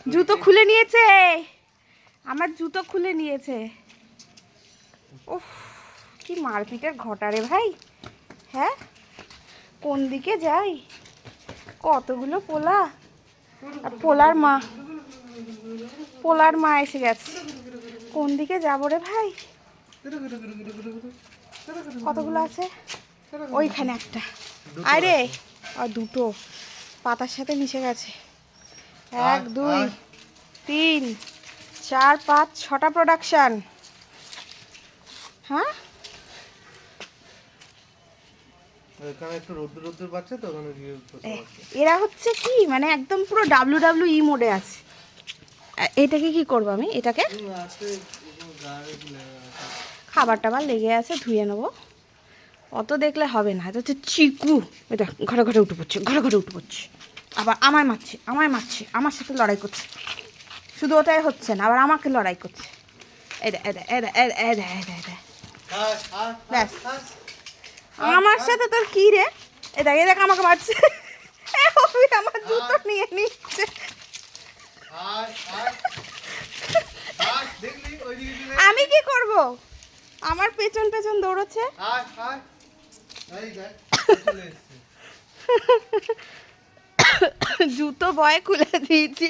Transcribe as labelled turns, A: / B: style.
A: জুতো খুলে নিয়েছে, আমার জুতো খুলে নিয়েছে। উফ, কি মারপিটের ঘটা রে ভাই। হ্যাঁ, কোন দিকে যাই? কতগুলো পোলা, আর পোলার মা এসে গেছে। কোন দিকে যাবো রে ভাই? কতগুলো আছে? ওইখানে একটা, আরে আর দুটো পাতার সাথে মিশে গেছে। 1 2 3 4 5 6টা প্রোডাকশন। হ্যাঁ,
B: এখানে একটু রোদ্দুর পাচ্ছে তো, ওখানে গিয়ে
A: এরা হচ্ছে কি মানে একদম পুরো WWE মোডে আছে। এটাকে কি করবো আমি? এটাকে খাবার টাবার লেগে আছে, ধুয়ে নেবো। অত দেখলে হবে না। এটা হচ্ছে চিকু, এটা ঘরে ঘরে উঠে পড়ছে, ঘরে ঘরে উঠে পড়ছে। আবার আমায় মারছে, আমার সাথে লড়াই করছে। শুধু ওটাই হচ্ছে না, আবার আমাকে লড়াই করছে। ব্যাস, আমার সাথে তোর কি রে? এ দেখ আমাকে মারছে। আমার জুতো নিয়ে নিচ্ছে। আমি কি করব? আমার পেছন পেছন দৌড়চ্ছে। জুতো বয়ে খুলে দিয়েছি।